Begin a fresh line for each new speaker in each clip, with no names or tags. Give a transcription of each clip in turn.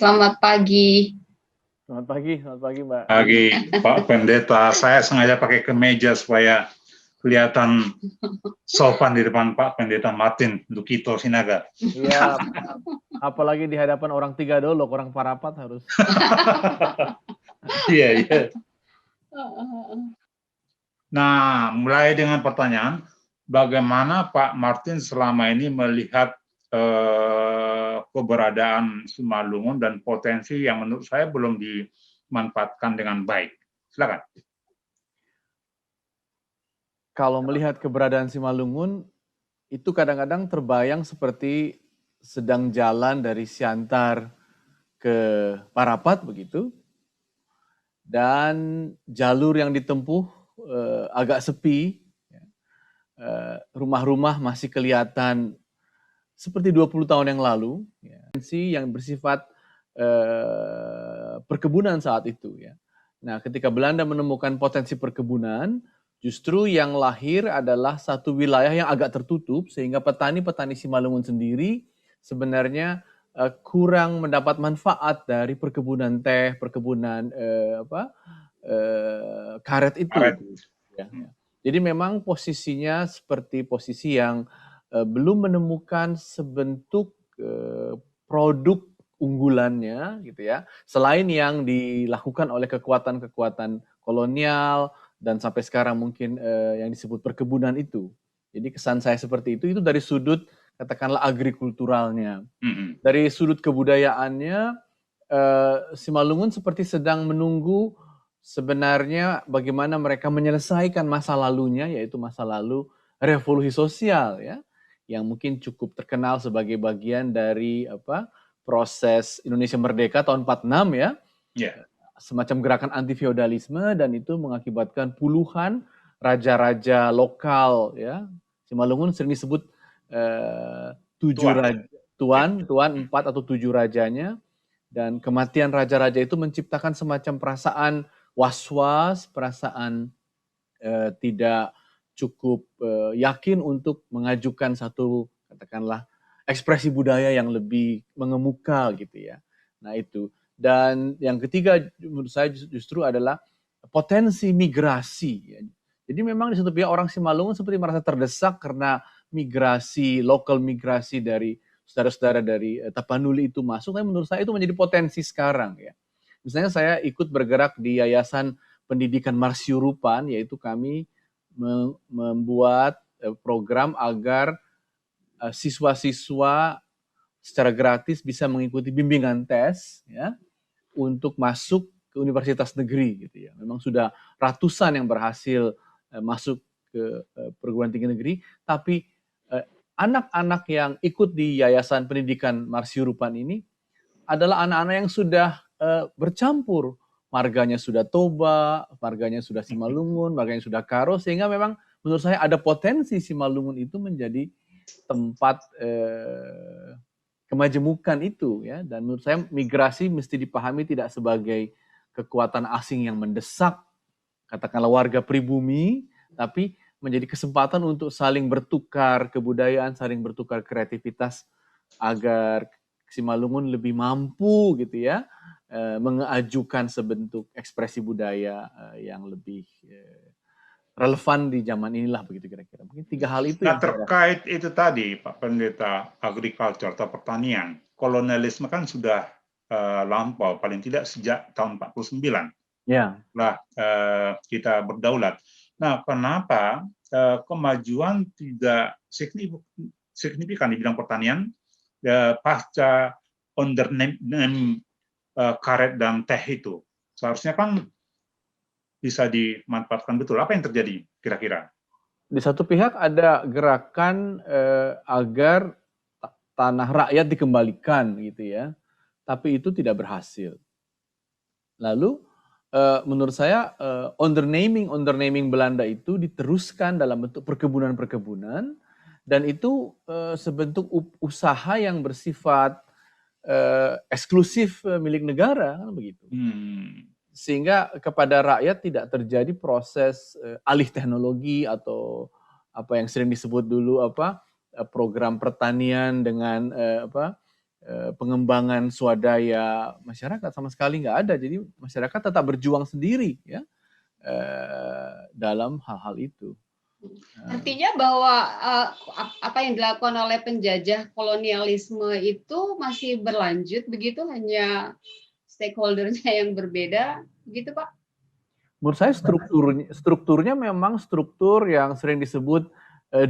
selamat pagi.
Selamat pagi Mbak.
Pagi Pak Pendeta, saya sengaja pakai kemeja supaya kelihatan sopan di depan Pak Pendeta Martin Lukito Sinaga.
Iya, apalagi di hadapan orang tiga dolok, orang parapat harus.
Iya, iya. Nah, mulai dengan pertanyaan, bagaimana Pak Martin selama ini melihat keberadaan Simalungun dan potensi yang menurut saya belum dimanfaatkan dengan baik? Silakan.
Kalau melihat keberadaan Simalungun, itu kadang-kadang terbayang seperti sedang jalan dari Siantar ke Parapat begitu, dan jalur yang ditempuh agak sepi, rumah-rumah masih kelihatan seperti 20 tahun yang lalu, yang bersifat perkebunan saat itu. Ya. Nah, ketika Belanda menemukan potensi perkebunan, justru yang lahir adalah satu wilayah yang agak tertutup, sehingga petani-petani Simalungun sendiri sebenarnya kurang mendapat manfaat dari perkebunan teh, perkebunan karet itu.
Karet.
Ya. Jadi memang posisinya seperti posisi yang belum menemukan sebentuk produk unggulannya gitu ya, selain yang dilakukan oleh kekuatan-kekuatan kolonial dan sampai sekarang mungkin yang disebut perkebunan itu. Jadi kesan saya seperti itu dari sudut katakanlah agrikulturalnya. Dari sudut kebudayaannya, Simalungun seperti sedang menunggu sebenarnya bagaimana mereka menyelesaikan masa lalunya, yaitu masa lalu revolusi sosial ya, yang mungkin cukup terkenal sebagai bagian dari proses Indonesia Merdeka tahun 46 ya.
Yeah.
Semacam gerakan anti feodalisme, dan itu mengakibatkan puluhan raja-raja lokal ya. Simalungun sering disebut tuan 4 atau 7 rajanya, dan kematian raja-raja itu menciptakan semacam perasaan was-was, perasaan tidak cukup yakin untuk mengajukan satu katakanlah ekspresi budaya yang lebih mengemuka gitu ya. Nah itu. Dan yang ketiga menurut saya justru adalah potensi migrasi. Ya. Jadi memang di satu pihak orang Simalungun seperti merasa terdesak karena lokal migrasi dari saudara-saudara dari Tapanuli itu masuk. Tapi menurut saya itu menjadi potensi sekarang ya. Misalnya saya ikut bergerak di Yayasan Pendidikan Marsyurupan, yaitu kami membuat program agar siswa-siswa secara gratis bisa mengikuti bimbingan tes ya untuk masuk ke universitas negeri gitu ya. Memang sudah ratusan yang berhasil masuk ke perguruan tinggi negeri, tapi anak-anak yang ikut di Yayasan Pendidikan Marsyurupan ini adalah anak-anak yang sudah bercampur, marganya sudah Toba, marganya sudah Simalungun, marganya sudah Karo, sehingga memang menurut saya ada potensi Simalungun itu menjadi tempat kemajemukan itu ya. Dan menurut saya migrasi mesti dipahami tidak sebagai kekuatan asing yang mendesak katakanlah warga pribumi, tapi menjadi kesempatan untuk saling bertukar kebudayaan, saling bertukar kreativitas agar Simalungun lebih mampu gitu ya mengajukan sebentuk ekspresi budaya yang lebih relevan di zaman inilah begitu kira-kira. Mungkin 3 hal itu.
Nah, terkait itu tadi Pak Pendeta, agriculture atau pertanian, kolonialisme kan sudah lampau paling tidak sejak tahun 49.
Ya.
Lah kita berdaulat. Nah, kenapa kemajuan tidak signifikan di bidang pertanian pasca undername karet dan teh itu? Seharusnya kan bisa dimanfaatkan betul. Apa yang terjadi kira-kira?
Di satu pihak ada gerakan agar tanah rakyat dikembalikan gitu ya, tapi itu tidak berhasil. Lalu menurut saya undernaming Belanda itu diteruskan dalam bentuk perkebunan-perkebunan, dan itu sebentuk usaha yang bersifat eksklusif milik negara kan begitu. Sehingga kepada rakyat tidak terjadi proses alih teknologi atau apa yang sering disebut dulu program pertanian dengan pengembangan swadaya masyarakat sama sekali nggak ada. Jadi masyarakat tetap berjuang sendiri ya dalam hal-hal itu.
Artinya bahwa apa yang dilakukan oleh penjajah kolonialisme itu masih berlanjut begitu, hanya stakeholdernya yang berbeda begitu Pak?
Menurut saya strukturnya memang struktur yang sering disebut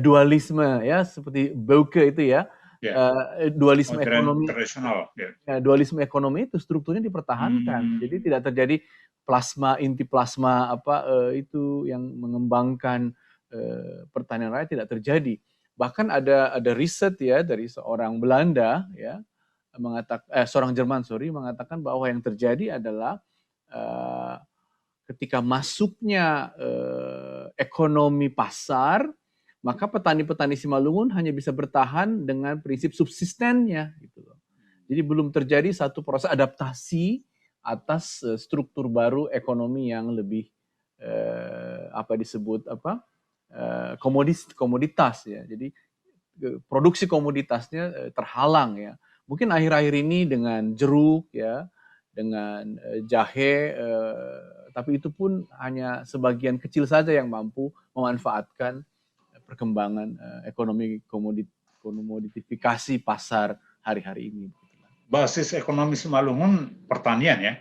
dualisme ya, seperti Bauke itu ya. Dualisme ekonomi, dualisme ekonomi itu strukturnya dipertahankan, jadi tidak terjadi plasma inti plasma itu yang mengembangkan pertanian rakyat tidak terjadi. Bahkan ada riset ya dari seorang Belanda ya mengatakan seorang Jerman mengatakan bahwa yang terjadi adalah ketika masuknya ekonomi pasar, maka petani-petani Simalungun hanya bisa bertahan dengan prinsip subsistennya gitu loh. Jadi belum terjadi satu proses adaptasi atas struktur baru ekonomi yang lebih komoditas ya. Jadi produksi komoditasnya terhalang ya. Mungkin akhir-akhir ini dengan jeruk ya, dengan jahe, tapi itu pun hanya sebagian kecil saja yang mampu memanfaatkan perkembangan ekonomi komoditifikasi pasar hari-hari ini.
Basis ekonomi Simalungun pertanian ya?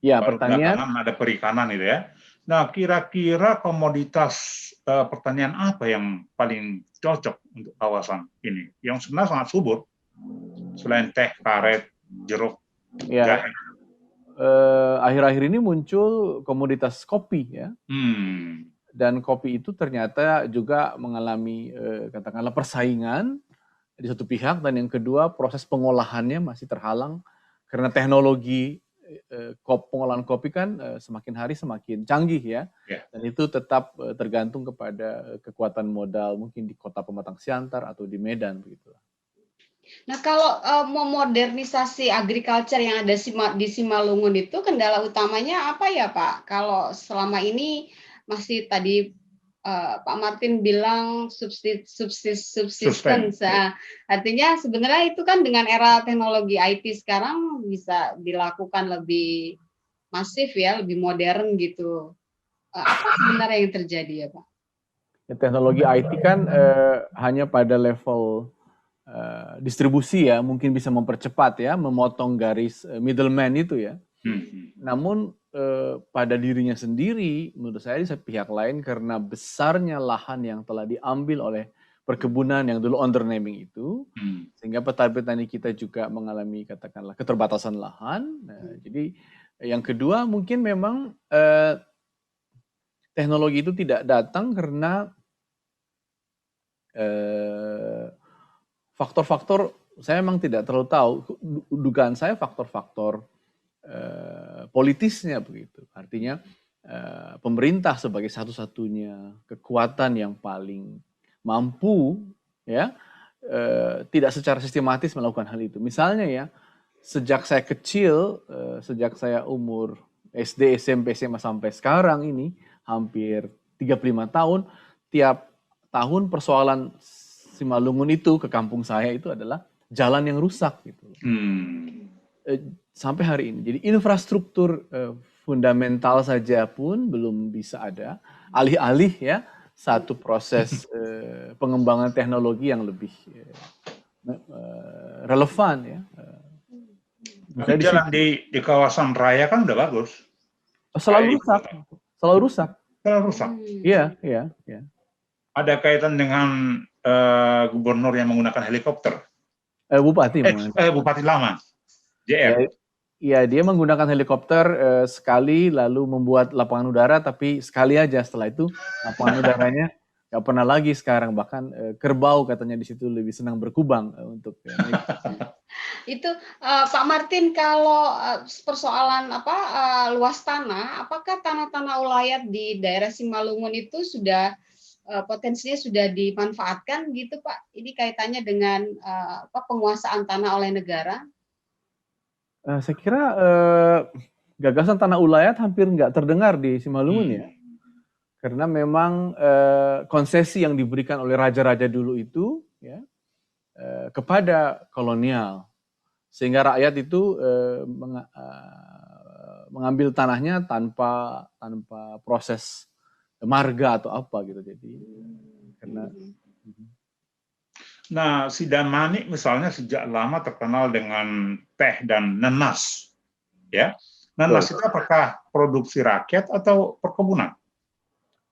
Ya, pertanian.
Ada perikanan itu ya. Nah, kira-kira komoditas pertanian apa yang paling cocok untuk kawasan ini? Yang sebenarnya sangat subur, selain teh, karet, jeruk, jahe.
Akhir-akhir ini muncul komoditas kopi ya. Dan kopi itu ternyata juga mengalami katakanlah persaingan di satu pihak, dan yang kedua proses pengolahannya masih terhalang karena teknologi pengolahan kopi kan semakin hari semakin canggih ya. Dan itu tetap tergantung kepada kekuatan modal mungkin di kota Pematang Siantar atau di Medan begitu.
Nah, kalau memodernisasi agriculture yang ada di Simalungun itu kendala utamanya apa ya Pak? Kalau selama ini masih tadi Pak Martin bilang subsistence. Artinya sebenarnya itu kan dengan era teknologi IT sekarang bisa dilakukan lebih masif ya, lebih modern gitu. Apa sebenarnya yang terjadi ya Pak?
Ya, teknologi IT kan hanya pada level distribusi ya, mungkin bisa mempercepat ya, memotong garis middleman itu ya. Namun pada dirinya sendiri, menurut saya di pihak lain karena besarnya lahan yang telah diambil oleh perkebunan yang dulu undernaming itu, sehingga petani-petani kita juga mengalami katakanlah keterbatasan lahan. Nah, jadi yang kedua mungkin memang teknologi itu tidak datang karena faktor-faktor, saya memang tidak terlalu tahu, dugaan saya faktor-faktor politisnya begitu. Artinya pemerintah sebagai satu-satunya kekuatan yang paling mampu ya tidak secara sistematis melakukan hal itu. Misalnya ya, sejak saya kecil, sejak saya umur SD, SMP, SMA sampai sekarang ini hampir 35 tahun, tiap tahun persoalan Simalungun itu ke kampung saya itu adalah jalan yang rusak gitu. Sampai hari ini. Jadi infrastruktur fundamental saja pun belum bisa ada. Alih-alih ya satu proses pengembangan teknologi yang lebih relevan ya.
Jalan di kawasan raya kan udah bagus.
Selalu rusak. Selalu rusak.
Selalu rusak.
Iya.
Ada kaitan dengan gubernur yang menggunakan helikopter. Bupati lama, JR.
Ya, dia menggunakan helikopter sekali, lalu membuat lapangan udara, tapi sekali aja. Setelah itu lapangan udaranya nggak pernah lagi sekarang. Bahkan kerbau katanya di situ lebih senang berkubang untuk.
Itu Pak Martin, kalau persoalan luas tanah, apakah tanah-tanah ulayat di daerah Simalungun itu sudah potensinya sudah dimanfaatkan gitu Pak? Ini kaitannya dengan penguasaan tanah oleh negara?
Saya kira gagasan tanah ulayat hampir nggak terdengar di Simalungun ya, karena memang konsesi yang diberikan oleh raja-raja dulu itu ya kepada kolonial sehingga rakyat itu mengambil tanahnya tanpa proses marga atau apa gitu. Jadi karena
Nah, si Damanik misalnya sejak lama terkenal dengan teh dan nanas, ya. Nanas itu apakah produksi rakyat atau perkebunan?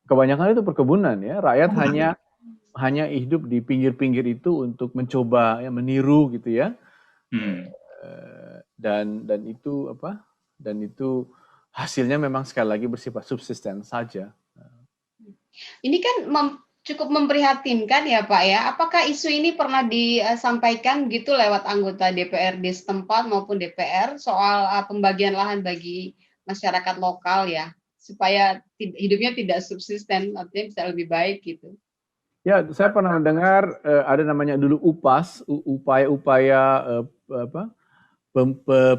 Kebanyakan itu perkebunan ya. Rakyat hanya hidup di pinggir-pinggir itu untuk mencoba ya, meniru gitu ya. Dan itu apa? Dan itu hasilnya memang sekali lagi bersifat subsisten saja.
Ini kan cukup memprihatinkan ya Pak ya. Apakah isu ini pernah disampaikan gitu lewat anggota DPRD setempat maupun DPR soal pembagian lahan bagi masyarakat lokal ya, supaya hidupnya tidak subsisten, artinya bisa lebih baik gitu?
Ya, saya pernah mendengar ada namanya dulu UPAS, upaya-upaya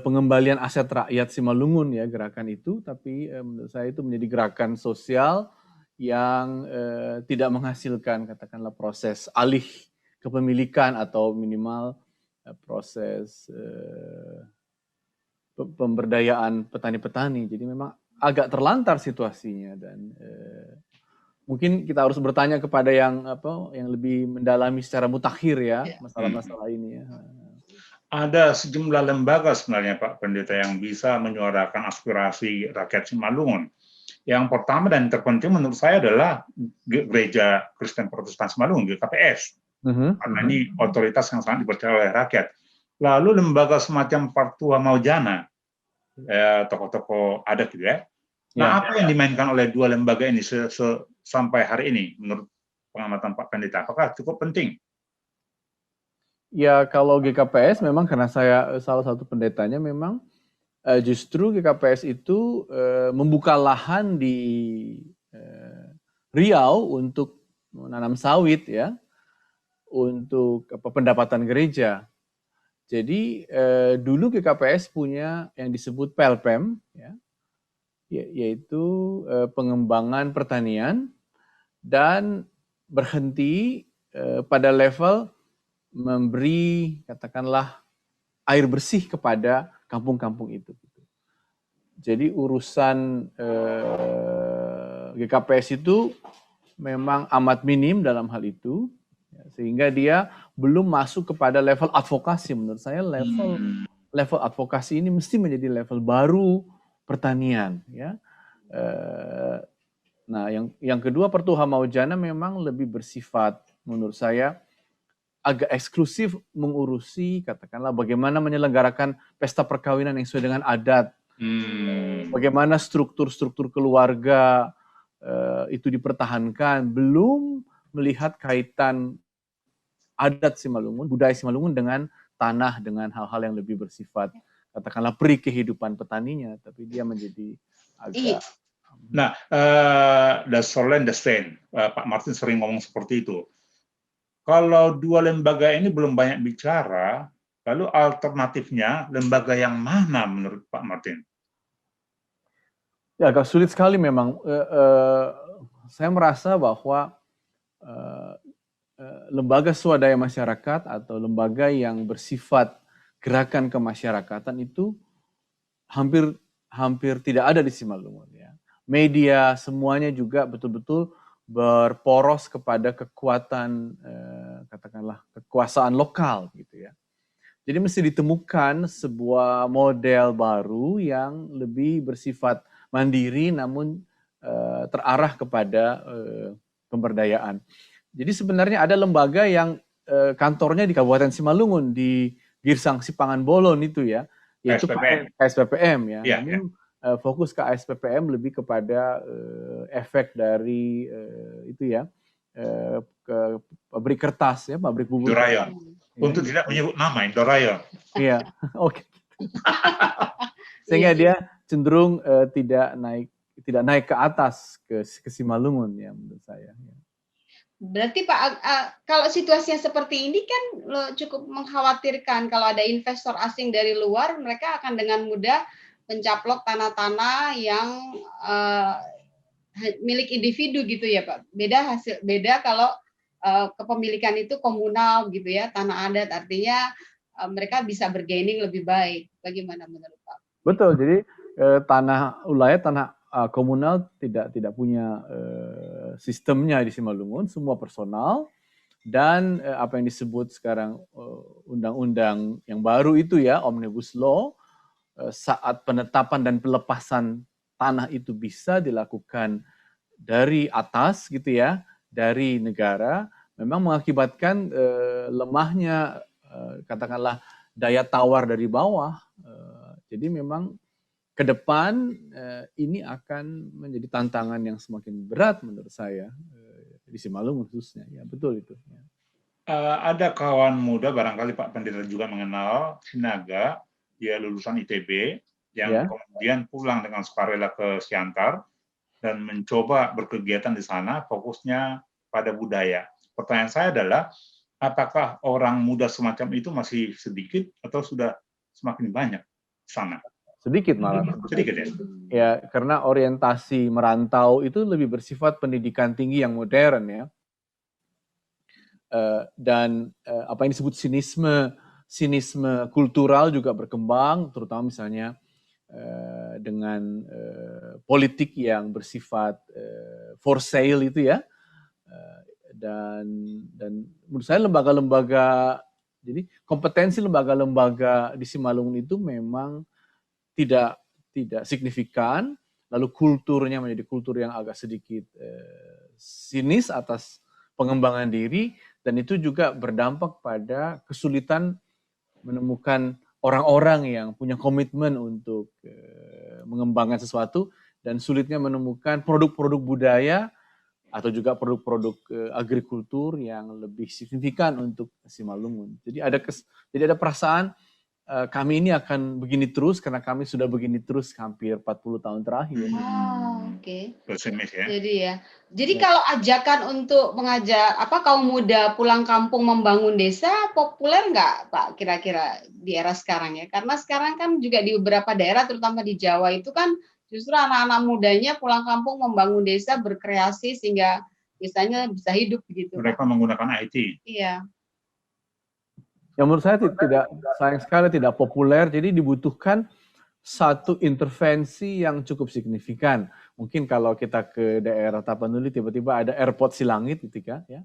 pengembalian aset rakyat Simalungun ya, gerakan itu, tapi menurut saya itu menjadi gerakan sosial yang tidak menghasilkan katakanlah proses alih kepemilikan atau minimal proses pemberdayaan petani-petani. Jadi memang agak terlantar situasinya dan mungkin kita harus bertanya kepada yang lebih mendalami secara mutakhir ya masalah-masalah ini ya.
Ada sejumlah lembaga sebenarnya Pak Pendeta yang bisa menyuarakan aspirasi rakyat Simalungun. Yang pertama dan terpenting menurut saya adalah Gereja Kristen Protestan Simalungun, GKPS. Karena ini otoritas yang sangat dipercaya oleh rakyat. Lalu lembaga semacam Partua Maujana, tokoh-tokoh adat gitu ya. Nah, apa yang dimainkan oleh dua lembaga ini sampai hari ini menurut pengamatan Pak Pendeta? Apakah cukup penting?
Ya, kalau GKPS memang karena saya salah satu pendetanya memang justru GKPS itu membuka lahan di Riau untuk menanam sawit ya, untuk pendapatan gereja. Jadi dulu GKPS punya yang disebut PELPEM ya, yaitu pengembangan pertanian dan berhenti pada level memberi katakanlah air bersih kepada kampung-kampung itu. Jadi urusan GKPS itu memang amat minim dalam hal itu, sehingga dia belum masuk kepada level advokasi. Menurut saya level advokasi ini mesti menjadi level baru pertanian ya. Nah, yang kedua Partua Maujana memang lebih bersifat menurut saya agak eksklusif mengurusi katakanlah bagaimana menyelenggarakan pesta perkawinan yang sesuai dengan adat. Bagaimana struktur-struktur keluarga itu dipertahankan, belum melihat kaitan adat Simalungun, budaya Simalungun dengan tanah, dengan hal-hal yang lebih bersifat katakanlah peri kehidupan petaninya, tapi dia menjadi agak.
Nah, Dasolen Desten, Pak Martin sering ngomong seperti itu. Kalau dua lembaga ini belum banyak bicara, lalu alternatifnya lembaga yang mana menurut Pak Martin?
Ya, agak sulit sekali memang. Saya merasa bahwa lembaga swadaya masyarakat atau lembaga yang bersifat gerakan kemasyarakatan itu hampir tidak ada di Simalungun ya. Media semuanya juga betul-betul berporos kepada kekuatan katakanlah kekuasaan lokal gitu ya. Jadi mesti ditemukan sebuah model baru yang lebih bersifat mandiri namun terarah kepada pemberdayaan. Jadi sebenarnya ada lembaga yang kantornya di Kabupaten Simalungun di Girsang Sipangan Bolon itu ya, yaitu KSPPM ya. Namun fokus ke KSPPM lebih kepada efek dari itu ya ke pabrik kertas ya, pabrik bubur.
Dorayon. Untuk tidak menyebut nama, Dorayon.
Iya, oke. Sehingga dia cenderung tidak naik ke atas ke Simalungun ya menurut saya.
Berarti Pak, kalau situasinya seperti ini kan cukup mengkhawatirkan kalau ada investor asing dari luar, mereka akan dengan mudah mencaplok tanah-tanah yang milik individu gitu ya Pak. Beda kalau kepemilikan itu komunal gitu ya, tanah adat, artinya mereka bisa bergaining lebih baik. Bagaimana menurut Pak?
Betul. Jadi tanah ulayat, tanah komunal tidak punya sistemnya di Simalungun, semua personal. Dan apa yang disebut sekarang undang-undang yang baru itu ya, Omnibus Law, saat penetapan dan pelepasan tanah itu bisa dilakukan dari atas gitu ya, dari negara, memang mengakibatkan lemahnya katakanlah daya tawar dari bawah. Jadi memang ke depan ini akan menjadi tantangan yang semakin berat menurut saya di Simalungun khususnya. Ya betul itu. Ya.
Ada kawan muda, barangkali Pak Pendeta juga mengenal, Sinaga, dia lulusan ITB, yang kemudian pulang dengan sukarela ke Siantar dan mencoba berkegiatan di sana, fokusnya pada budaya. Pertanyaan saya adalah, apakah orang muda semacam itu masih sedikit atau sudah semakin banyak di sana?
Sedikit malah.
Sedikit ya?
Ya, karena orientasi merantau itu lebih bersifat pendidikan tinggi yang modern ya. Dan apa yang disebut sinisme kultural juga berkembang, terutama misalnya dengan politik yang bersifat for sale itu ya. Dan menurut saya lembaga-lembaga, jadi kompetensi lembaga-lembaga di Simalungun itu memang tidak signifikan, lalu kulturnya menjadi kultur yang agak sedikit sinis atas pengembangan diri, dan itu juga berdampak pada kesulitan menemukan orang-orang yang punya komitmen untuk mengembangkan sesuatu, dan sulitnya menemukan produk-produk budaya atau juga produk-produk agrikultur yang lebih signifikan untuk Simalungun. Jadi ada perasaan kami ini akan begini terus karena kami sudah begini terus hampir 40 tahun terakhir.
Oke.
Pesimis ya.
Jadi kalau ajakan untuk mengajak kaum muda pulang kampung membangun desa populer nggak Pak kira-kira di era sekarang ya? Karena sekarang kan juga di beberapa daerah terutama di Jawa itu kan justru anak-anak mudanya pulang kampung membangun desa, berkreasi sehingga desanya bisa hidup begitu.
Mereka menggunakan IT.
Iya.
Yang menurut saya sayang sekali tidak populer, jadi dibutuhkan satu intervensi yang cukup signifikan. Mungkin kalau kita ke daerah Tapanuli tiba-tiba ada airport Silangit gitu kan ya.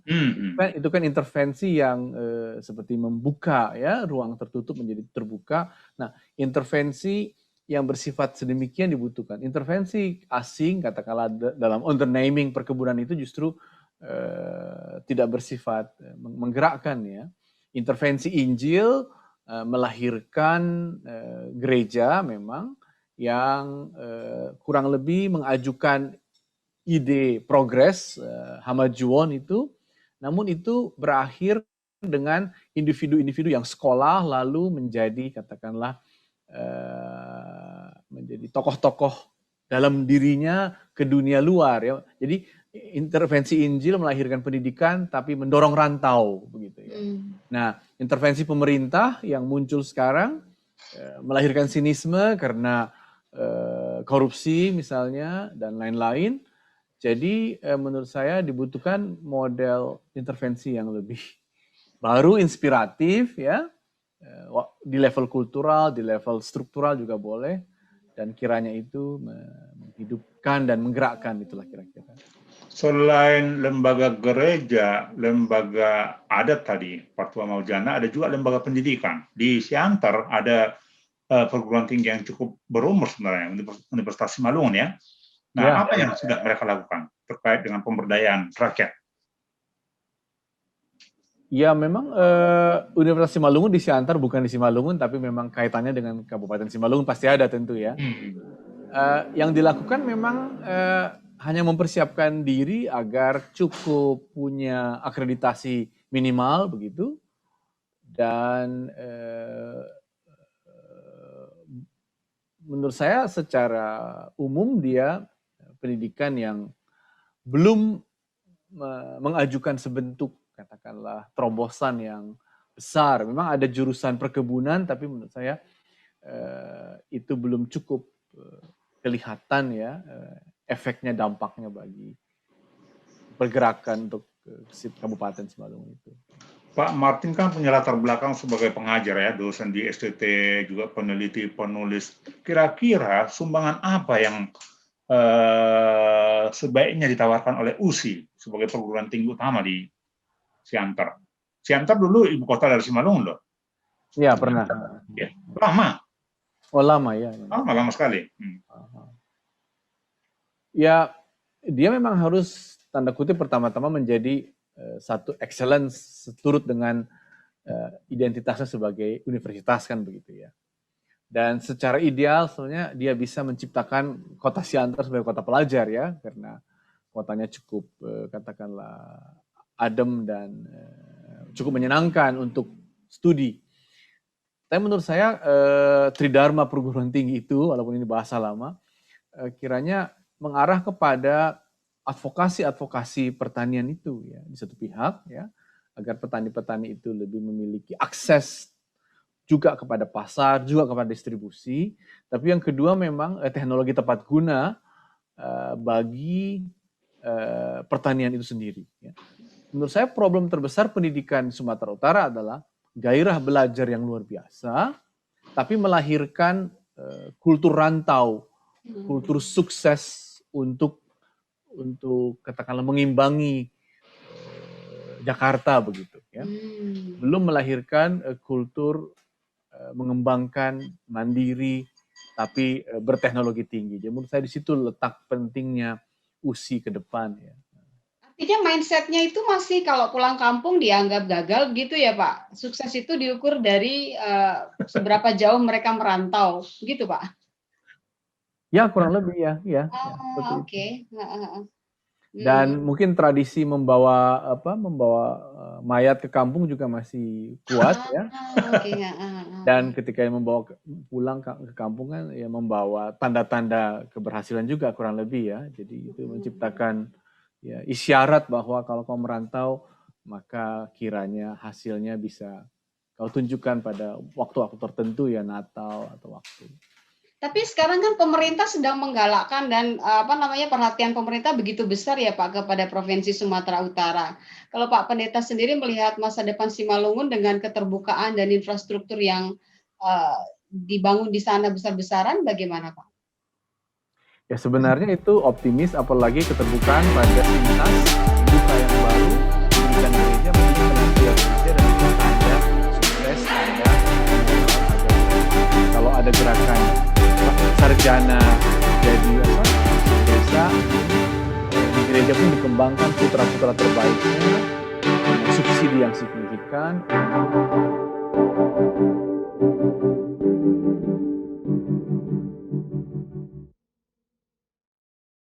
Itu kan intervensi yang seperti membuka ya ruang tertutup menjadi terbuka. Nah, intervensi yang bersifat sedemikian dibutuhkan. Intervensi asing katakanlah dalam undernaming perkebunan itu justru tidak bersifat menggerakkan ya. Intervensi Injil melahirkan gereja memang yang kurang lebih mengajukan ide progres Hamajuon itu, namun itu berakhir dengan individu-individu yang sekolah lalu menjadi katakanlah menjadi tokoh-tokoh dalam dirinya ke dunia luar ya. Jadi intervensi Injil melahirkan pendidikan tapi mendorong rantau begitu ya. Nah, intervensi pemerintah yang muncul sekarang melahirkan sinisme karena korupsi misalnya dan lain-lain. Jadi menurut saya dibutuhkan model intervensi yang lebih baru, inspiratif ya, di level kultural, di level struktural juga boleh, dan kiranya itu menghidupkan dan menggerakkan, itulah kira-kira.
Selain lembaga gereja, lembaga adat tadi, Patua Maujana, ada juga lembaga pendidikan. Di Siantar ada perguruan tinggi yang cukup berumur sebenarnya, Universitas Simalungun ya. Nah, apa yang sudah mereka lakukan terkait dengan pemberdayaan rakyat?
Ya, memang Universitas Simalungun di Siantar, bukan di Simalungun, tapi memang kaitannya dengan Kabupaten Simalungun pasti ada tentu ya. Yang dilakukan memang hanya mempersiapkan diri agar cukup punya akreditasi minimal begitu, dan menurut saya secara umum dia pendidikan yang belum mengajukan sebentuk katakanlah terobosan yang besar. Memang ada jurusan perkebunan, tapi menurut saya itu belum cukup kelihatan ya efeknya, dampaknya bagi pergerakan untuk Kabupaten Simalungun itu.
Pak Martin kan punya latar belakang sebagai pengajar ya, dosen di STT, juga peneliti, penulis. Kira-kira sumbangan apa yang sebaiknya ditawarkan oleh USI sebagai perguruan tinggi utama di Siantar? Siantar dulu ibu kota dari Simalungun loh.
Ya, pernah.
Ya, lama.
Oh, lama ya.
Lama sekali.
Ya, dia memang harus tanda kutip pertama-tama menjadi satu excellence turut dengan identitasnya sebagai universitas kan begitu ya. Dan secara ideal sebenarnya dia bisa menciptakan kota Siantar sebagai kota pelajar ya, karena kotanya cukup katakanlah adem dan cukup menyenangkan untuk studi. Tapi menurut saya Tridharma perguruan tinggi itu, walaupun ini bahasa lama, kiranya mengarah kepada advokasi pertanian itu ya di satu pihak ya, agar petani-petani itu lebih memiliki akses juga kepada pasar, juga kepada distribusi. Tapi yang kedua memang teknologi tepat guna bagi pertanian itu sendiri ya. Menurut saya problem terbesar pendidikan di Sumatera Utara adalah gairah belajar yang luar biasa, tapi melahirkan kultur rantau, kultur sukses untuk katakanlah mengimbangi Jakarta begitu ya. Belum melahirkan kultur mengembangkan mandiri tapi berteknologi tinggi. Jadi menurut saya di situ letak pentingnya USI ke depan ya.
Artinya mindset-nya itu masih kalau pulang kampung dianggap gagal gitu ya Pak? Sukses itu diukur dari seberapa jauh mereka merantau, gitu Pak?
Ya kurang lebih ya.
Oke.
Dan mungkin tradisi membawa mayat ke kampung juga masih kuat ya. Dan ketika membawa pulang ke kampung kan ya membawa tanda-tanda keberhasilan juga kurang lebih ya. Jadi itu menciptakan ya isyarat bahwa kalau kau merantau maka kiranya hasilnya bisa kau tunjukkan pada waktu-waktu tertentu ya, Natal atau waktu.
Tapi sekarang kan pemerintah sedang menggalakkan dan perhatian pemerintah begitu besar ya Pak kepada Provinsi Sumatera Utara. Kalau Pak Pendeta sendiri melihat masa depan Simalungun dengan keterbukaan dan infrastruktur yang dibangun di sana besar-besaran, bagaimana Pak?
Ya sebenarnya itu optimis, apalagi keterbukaan pada lintas buka yang baru, pendidikan gereja menjadi gereja dan tanda sukses, tanda kalau ada gerakan sarjana jadi desa, di gereja pun dikembangkan putra-putra terbaiknya dengan subsidi yang signifikan.